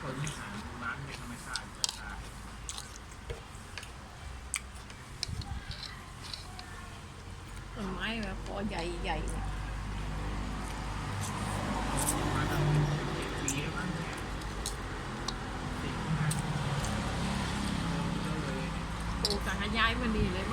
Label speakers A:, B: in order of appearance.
A: คนที่หาร้านในธรรมชาติจะตาย
B: ต้นไม้แบบพอใหญ่ใหญ่เนี่ย
A: มาตั้งปีแล้วมั้งเนี่ยติดมากก็เลย
B: ปลูกสังขยายมันดีเลย